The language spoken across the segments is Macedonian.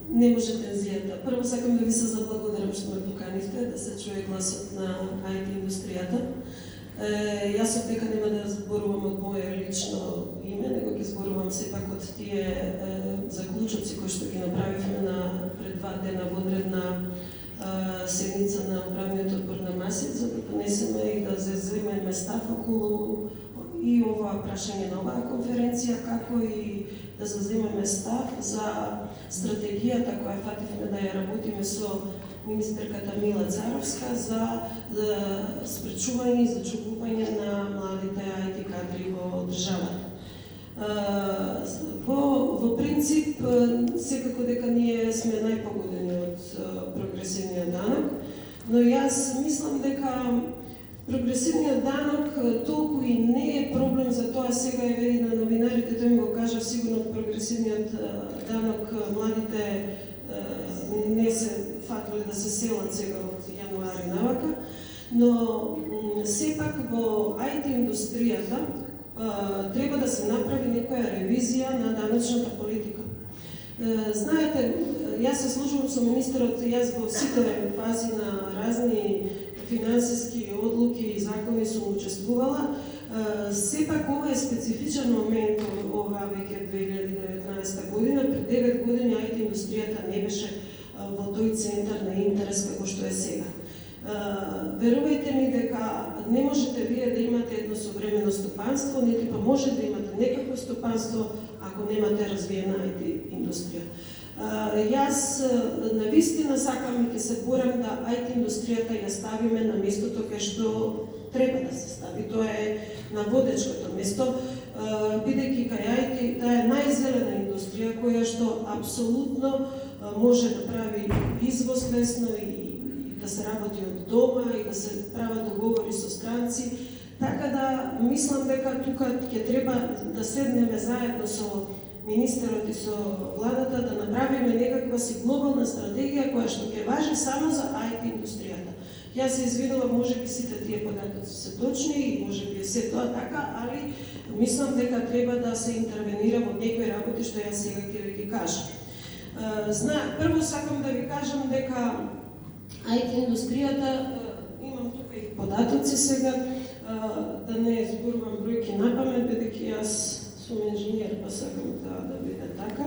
Не може тензијата. Прво сакам да ви се заблагодарам што ме поканивте да се чуе гласот на IT индустријата. Јас дека нема да зборувам од моје лично име, него ќе зборувам сепак од тие заклучоци кои што ги направивме пред 2 дена во одредна седница на управниот одбор на МАСИТ, за да понесеме и да заземеме став околу и ова прашање на оваа конференција, како и да заземеме став за стратегијата која фативме да ја работиме со министерката Мила Царовска за спречување и зачувување на младите IT кадри во државата. Во принцип, секако дека ние сме најпогодени од прогресивниот данок, но јас мислам дека прогресивниот данок толку и не е проблем, за тоа сега е вели на новинарите, тој ми го кажа, сигурно прогресивниот данок младите не се фатвали да се селат сега од јануари навака, но сепак во IT индустријата треба да се направи некоја ревизија на даночната политика. Знаете, јас се служувам со министерот, јас во сите фази на разни финансиски одлуки и закони сум учествувала. Сепак ова е специфичен момент ова веќе 2019 година. Пред 9 години IT индустријата не беше во тој центар на интерес како што е сега. Верувајте ми дека не можете вие да имате едно современо стопанство, нити па може да имате некакво стопанство ако немате развиена IT индустрија. Јас навистина сакам и ќе се борам да IT индустријата ја ставиме на местото кај што треба да се стави. Тоа е на водечкото место, бидејќи кај IT таа е најзелена индустрија која што апсолутно може да прави извоз лесно и да се работи од дома и да се прават договори со странци. Така да мислам дека тука ќе треба да седнеме заедно со министерот и со владата да направиме некаква си глобална стратегија која што ќе важи само за IT индустријата. Јас се извинувам, можеби сите тие податоци се точни и можеби е се тоа така, али мислам дека треба да се интервенира во некои работи што јас сега ќе ви ги кажам. Прво сакам да ви кажам дека IT индустријата, имам тука и податоци сега, да не зборувам бројки напамет, бидејќи јас сум инженер, па сакам да биде така.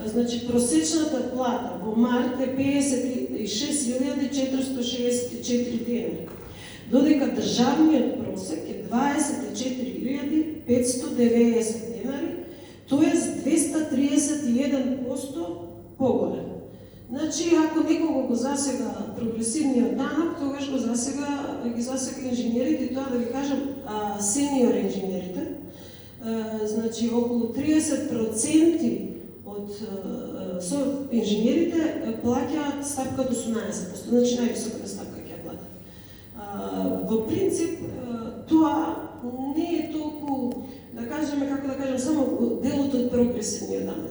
Значи, просечната плата во март е 56.464 денари, додека државниот просек е 24.590 денари, тоест 231% поголем. Значи, ако некого го засега прогресивниот данок, тогаш го засега инженерите, тоа да ви кажам, сениор инженерите. Значи, околу 30% од инженерите плаќаат стапка од 18%, значи највисоката стапка ќе платат. Во принцип, тоа не е толку, да кажеме, како да кажем, само делот од прогресивниот данок.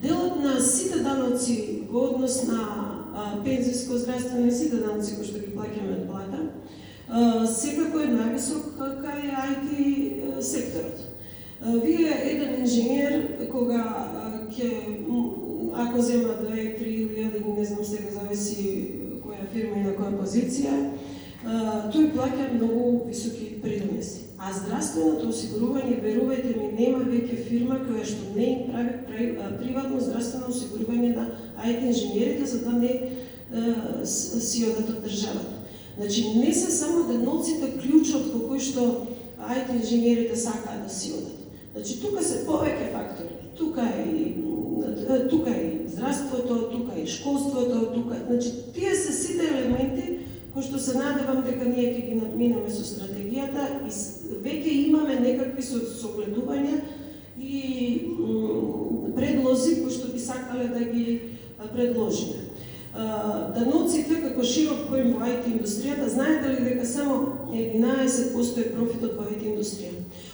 Делот на сите даноци во однос на пензиско, здравствено и сите даноци кои што ги плаќаме од плата, секако е највисок кај IT секторот. Вие еден инженер, кога ако зема 2, 3 или не знам сега, зависи која фирма и на која позиција, тој плаќа многу високи придомеси. А здравственото осигурување, верувајте ми, нема веќе фирма која што не им прави приватно здравствено осигурување на IT инженерите, за да не си одат од државата. Значи, не се само деноците клучот во кој што IT инженерите сакаат да си одат. Значи, тука се повеќе фактори. Тука е здравството, тука е школството, значи, тие се сите елементи кои што се надевам дека ние ќе ги надминеме со стратегијата и веќе имаме некакви согледувања и предлози кои што би сакале да ги предложиме. Даноците како широк поим во IT индустријата, знаете ли дека само 11% е профитот во IT индустрија?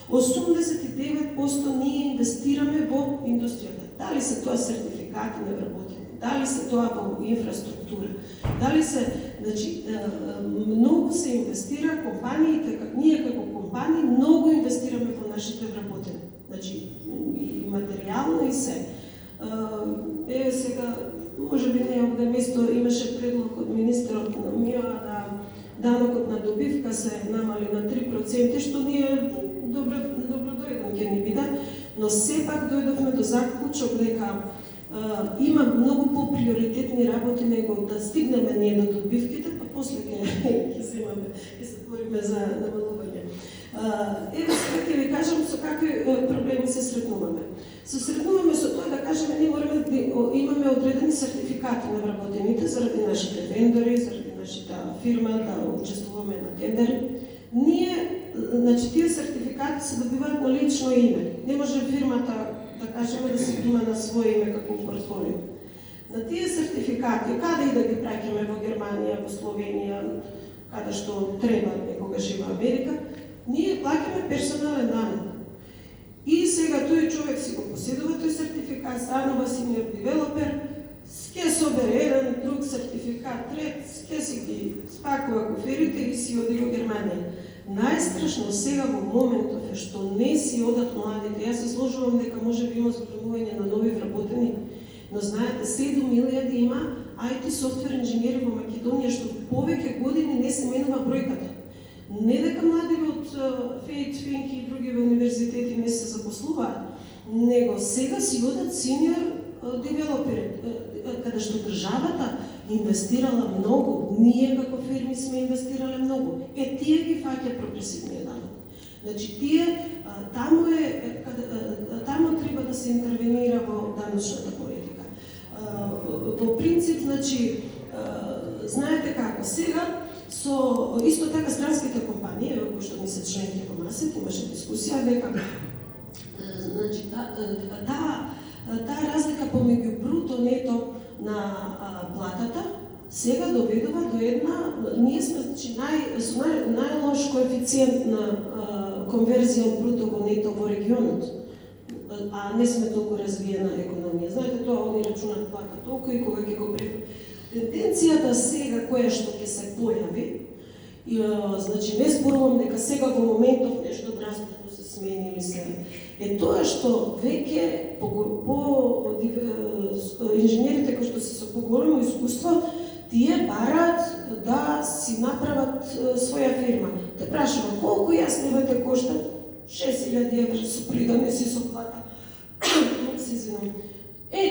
89% ние инвестираме во индустријата. Дали се тоа сертификати на вработени, дали се тоа во инфраструктура, дали се, значи, многу се инвестира, компаниите, ние како компании, многу инвестираме во нашите вработени. Значи, и материјално и се. сега, може би не овде место, имаше предлог од министерот на МИО да данокот на добивка се намали на 3%, што ние добродојден ќе ни биде, но сепак дојдовме до заклучок дека има многу по-приоритетни работи него да стигнеме ние до добивките, па после ќе се бориме за намалување. Еве сега ќе ви кажам со какви проблеми се сретнуваме. Се сретнуваме со тоа да кажеме ние мораме да имаме одредени сертификати на вработените заради нашите вендори, заради нашата фирма да учествуваме на тендери. Ние, значи тие сертификати се добиваат на лично име. Не може фирмата да кажеме да се има на свое име како портфолио. На тие сертификати, каде и да ги праќаме во Германија, во Словенија, каде што треба некогаш и во Америка, ние плаќаме персонален данок. И сега тој човек си го поседува тој сертификат, станува senior developer, ќе собере еден друг сертификат, трет, ќе си ги спакува коферите и си оди во Германија. Најстрашно сега во моментов е што не си одат младите. Јас се сложувам дека може би има зголемување на нови вработени, но знаете, 7.000 има IT софтвер инженери во Македонија, што повеќе години не се менува бројката. Не дека млади од Фейт, Финки и други универзитети не се запослуваат, него сега си одат senior девелопери, каде што државата инвестирала многу, ние како фирми сме инвестирале многу. Тие ги фаќа прогресивниот данок. Значи, тие, таму треба да се интервенира во даночната политика. Во принцип, значи, знаете како, сега, со исто така странските компании, кои што ми се членки во МАСЕТ, имаше дискусија дека значи таа разлика помеѓу бруто нето на платата сега доведува до една, ние сме значи со најлош коефициент на конверзија од бруто во нето во регионот, а не сме толку развиена економија. Знаете, тоа они рачунат плата толку и кога ќе го префрлат. Тенденцијата сега која што ќе се појави, значи не зборувам дека сега во моментов нешто драстично се смени или се, е тоа што веќе по инженерите кои што се со поголемо искуство, тие бараат да си направат своја фирма. Те прашува колку јас нема те кошта 6.000 евра со приданеси со плата.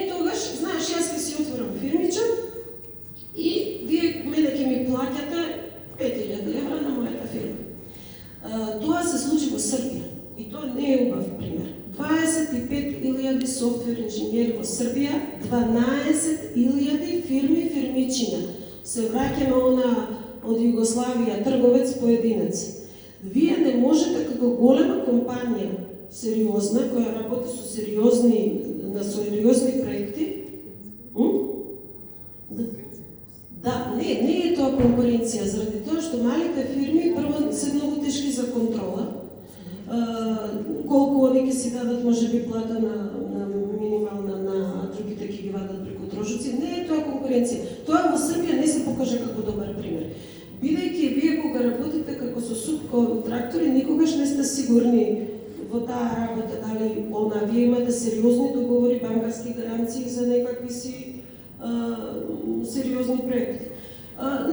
Тогаш, знаеш, јас ќе си отворам фирмича, и вие мене ќе ми плаќате 5.000 евра на мојата фирма. Тоа се случи во Србија и тоа не е убав пример. 25.000 софтвер инженери во Србија, 12.000 фирмичиња. Се враќаме од Југославија, трговец поединец. Вие не можете како голема компанија, сериозна, која работи со сериозни проекти, да, не е тоа конкуренција, заради тоа што малите фирми прво се многу тешки за контрола. Колку они ќе си дадат можеби плата на минимална, на другите ќе ги вадат преку трошоци. Не е тоа конкуренција. Тоа во Србија не се покажа како добар пример. Бидејќи вие кога работите како со субконтрактори, никогаш не сте сигурни во таа работа дали вие имате сериозни договори, банкарски гаранции за некакви си сериозни проекти.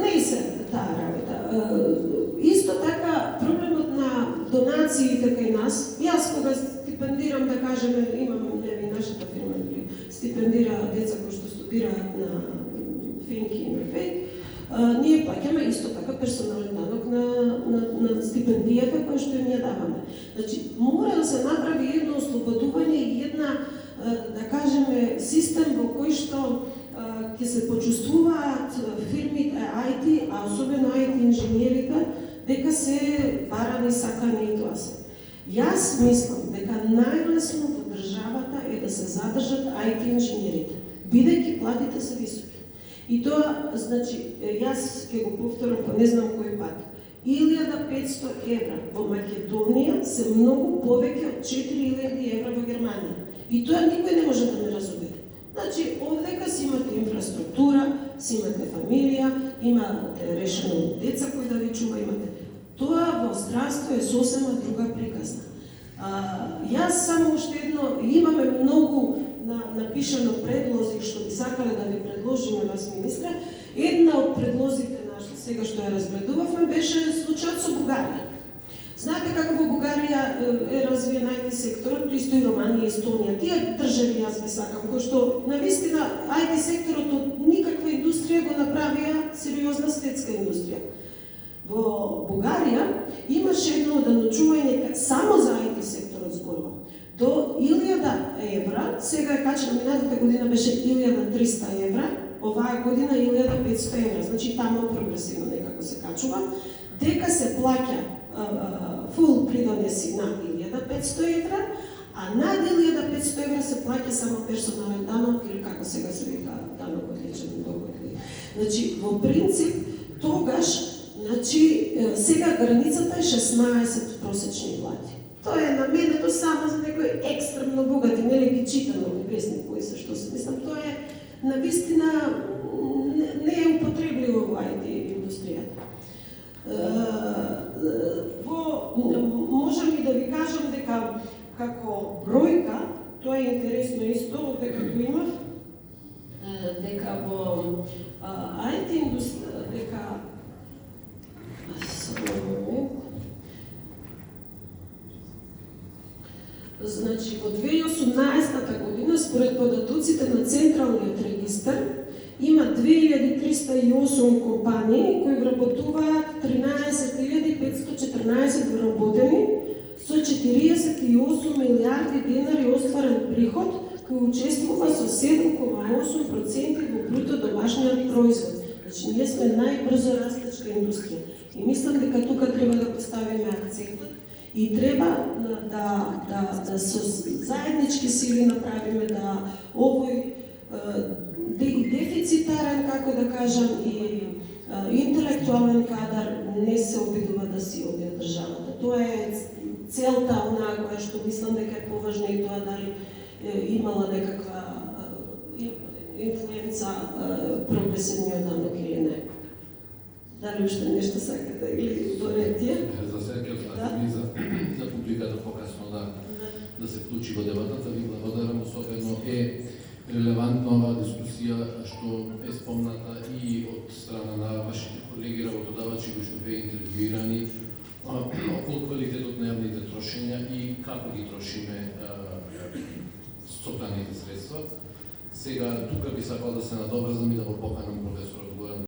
Не и се таа работа. Исто така, проблемот на донациите кај нас, јас кога стипендирам, да кажеме, имам нашата фирма, стипендира деца кои што студираат на Финки и на Фейт, ние плаќаме исто така персонален данок на стипендијата која што им ја даваме. Значи, мора да се направи едно ослободување и една, да кажеме, систем во кој што ќе се почувствуваат фирмите IT, а особено IT инженерите, дека се барани и сакани и тоа се. Јас мислам дека најлесно во државата е да се задржат IT инженерите, бидејќи платите се високи. И тоа, значи, јас ќе го повторам по не знам кој пат. 1.500 евра во Македонија се многу повеќе од 4.000 евра во Германија. И тоа никој не може да ме разумее. Значи, овдека си имате инфраструктура, си имате фамилија, имате решено деца кои да ви чува, имате. Тоа во здравство е сосема друга приказна. Јас само уште едно, имаме многу напишано предлози што би сакале вас, министре, една од предлозите наши, сега што ја разгледувавме, беше случајот со Бугарија. Знаете како во Бугарија е развиен IT секторот, исто и Романија и Естонија. Тие држави јас ги сакам, кои што навистина IT секторот од никаква индустрија го направија сериозна светска индустрија. Во Бугарија имаше едно научување само за IT секторот зборува. До 1000 евра, сега е качено, минатата година беше 1300 евра, оваа година 1500 евра, значи таму прогресивно некако се качува, дека се плаќа фул придонеси на 1500 евра, а над 1500 евра се плаќа само персонален данок или како сега се вика данок од личен доход. Значи, во принцип, тогаш, значи, сега границата е 16 просечни плати. Тоа е наменето само за некои екстремно богати, нели ги читам на вестник кои се што се мислам, тоа е навистина не е употребливо во IT индустријата. Можам и да ви кажам дека како бројка, тоа е интересно исто, дека го имав, дека во IT индустрија, дека значи, во 2018 година, според податоците на Централниот регистар, има 2308 компании кои вработуваат 13514 вработени со 48 милиарди денари остварен приход, кој учествува со 7,8% во бруто домашниот производ. Значи, ние сме најбрзо растечка индустрија. И мислам дека тука треба да поставиме акцентот и треба да со заеднички сили направиме да овој дефицитарен, како да кажам, и интелектуален кадар не се обидува да си оди од државата. Тоа е целта онаа која што мислам дека е поважна и тоа дали имала некаква инфлуенца прогресивниот данок или не. Дали уште нешто сакате или доретие? За сега ќе оставиме за публиката покасно да се вклучи во дебатата. Ви благодарам, особено е релевантна оваа дискусија што е спомната и од страна на вашите колеги работодавачи кои што беа интервјуирани околу квалитетот на јавните трошења и како ги трошиме собраните средства. Сега тука би сакал да се надобрзам и да го поканам професорот Горан